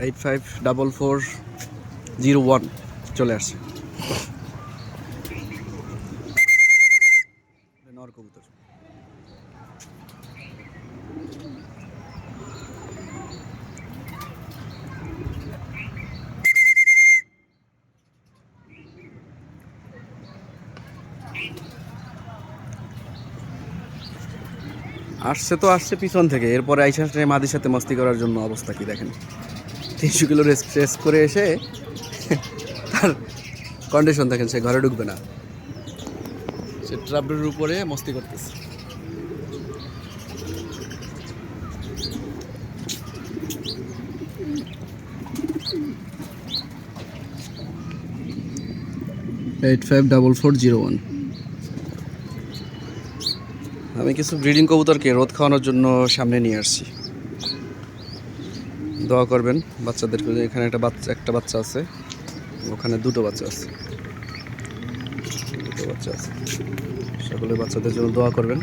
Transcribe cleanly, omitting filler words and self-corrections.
854401 চলে আসছে নর কবুতর। আসছে তো আসছে পিছন থেকে, এরপরে আইসা মাদির সাথে মস্তি করার জন্য অবস্থা কি দেখেন। 300 কিলো রেস করে এসে তার কন্ডিশন দেখেন, সে ঘরে ঢুকবে না, সে ট্রাপডোরের উপরে মস্তি করতেছে। এইট 854401। আমি কিছু ব্রিডিং কবুতরকে রোদ খাওয়ানোর জন্য সামনে নিয়ে আসছি। দোয়া করবেন বাচ্চাদেরকে। এখানে একটা বাচ্চা আছে, ওখানে দুটো বাচ্চা আছে। সকলে বাচ্চাদের জন্য দোয়া করবেন।